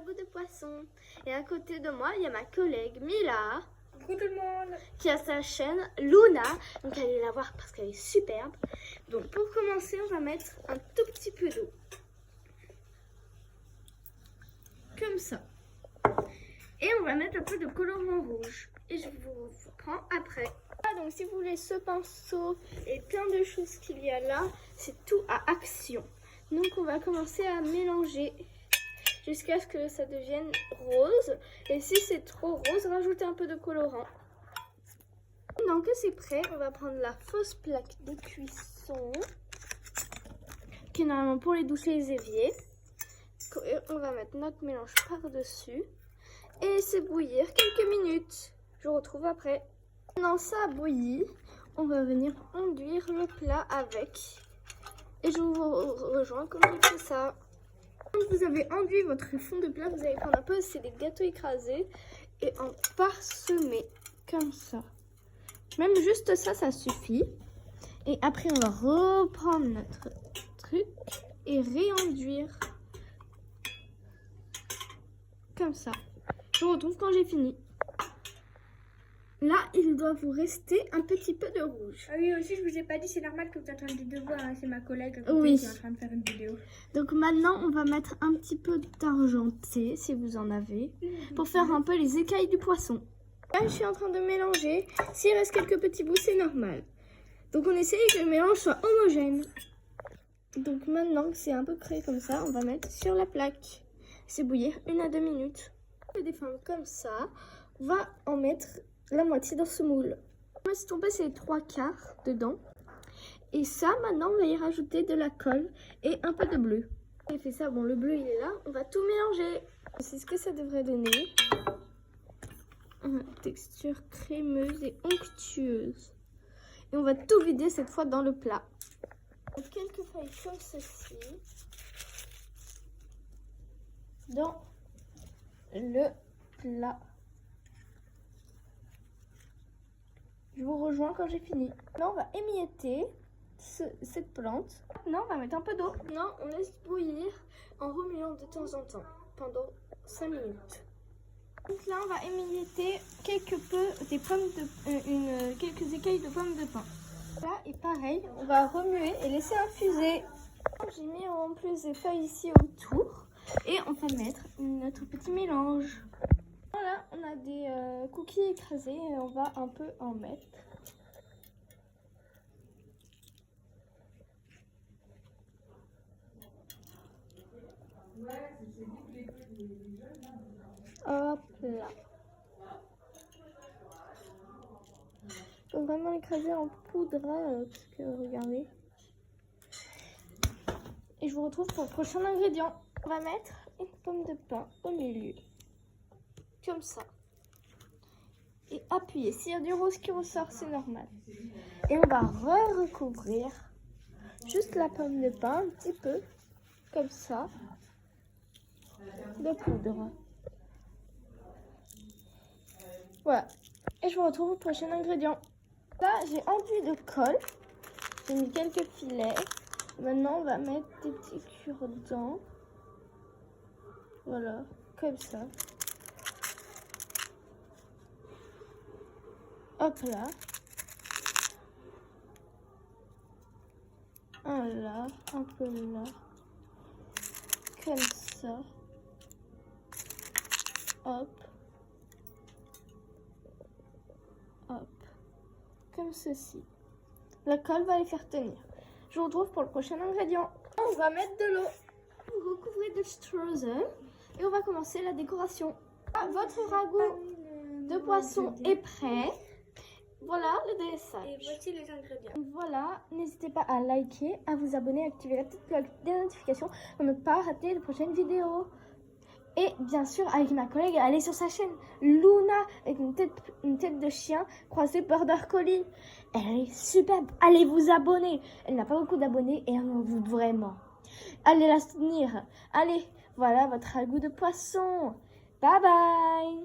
ragoût de poisson. Et à côté de moi, il y a ma collègue Mila. Coucou tout le monde. Qui a sa chaîne Luna. Donc allez la voir parce qu'elle est superbe. Donc pour commencer, on va mettre un tout petit peu d'eau. Comme ça. Et on va mettre un peu de colorant rouge. Et je vous reprends après. Ah, donc si vous voulez ce pinceau et plein de choses qu'il y a là, c'est tout à action. Donc on va commencer à mélanger jusqu'à ce que ça devienne rose. Et si c'est trop rose, rajoutez un peu de colorant. Maintenant que c'est prêt, on va prendre la fausse plaque de cuisson, qui est normalement pour les douches et les éviers. Et on va mettre notre mélange par-dessus et laisser bouillir quelques minutes. Je vous retrouve après. Maintenant ça a bouilli, on va venir enduire le plat avec. Et je vous rejoins comme je fais ça. Quand vous avez enduit votre fond de plat, vous allez prendre un peu, c'est des gâteaux écrasés, et en parsemer comme ça. Même juste ça, ça suffit. Et après, on va reprendre notre truc et réenduire comme ça. Je vous retrouve quand j'ai fini. Là, il doit vous rester un petit peu de rouge. Ah oui, aussi, je vous ai pas dit, c'est normal que vous attendiez de voir. Hein. C'est ma collègue à côté Oui. qui est en train de faire une vidéo. Donc maintenant, on va mettre un petit peu d'argenté, si vous en avez, pour faire un peu les écailles du poisson. Là, je suis en train de mélanger. S'il reste quelques petits bouts, c'est normal. Donc on essaye que le mélange soit homogène. Donc maintenant que c'est un peu prêt comme ça, on va mettre sur la plaque. C'est bouillir 1 à 2 minutes. On va défendre comme ça. On va en mettre la moitié dans ce moule. On va estomper ces 3/4 dedans. Et ça, maintenant, on va y rajouter de la colle et un peu de bleu. J'ai fait ça, bon, le bleu, il est là. On va tout mélanger. C'est ce que ça devrait donner. Une texture crémeuse et onctueuse. Et on va tout vider cette fois dans le plat. Quelques feuilles comme ceci. Dans le plat. Je vous rejoins quand j'ai fini. Maintenant, on va émietter cette plante. Maintenant, on va mettre un peu d'eau. Maintenant, on laisse bouillir en remuant de temps en temps pendant 5 minutes. Donc là, on va émietter quelques écailles de pommes de pin. Là, et pareil, on va remuer et laisser infuser. J'ai mis en plus des feuilles ici autour. Et on va mettre notre petit mélange. Voilà, on a des cookies écrasés et on va un peu en mettre. Hop là. Il faut vraiment l'écraser en poudre, parce que regardez. Et je vous retrouve pour le prochain ingrédient. On va mettre une pomme de pin au milieu. Comme ça. Et appuyer. S'il y a du rose qui ressort, c'est normal. Et on va recouvrir juste la pomme de pin un petit peu. Comme ça. De poudre. Voilà. Et je vous retrouve au prochain ingrédient. Là, j'ai enduit de colle. J'ai mis quelques filets. Maintenant, on va mettre des petits cure-dents. Voilà, comme ça. Hop là. Un là, un peu là. Comme ça. Hop. Hop. Comme ceci. La colle va les faire tenir. Je vous retrouve pour le prochain ingrédient. On va mettre de l'eau. Vous recouvrez de streusel et on va commencer la décoration. Votre ragoût de poisson est prêt. Voilà le dressage. Et voici les ingrédients. Voilà, n'hésitez pas à liker, à vous abonner, à activer la petite cloche des notifications pour ne pas rater les prochaines vidéos. Et bien sûr, avec ma collègue, allez sur sa chaîne Luna avec une tête de chien croisée Border Collie. Elle est superbe. Allez vous abonner. Elle n'a pas beaucoup d'abonnés et elle en veut vraiment. Allez la soutenir. Allez, voilà votre ragoût de poisson. Bye bye.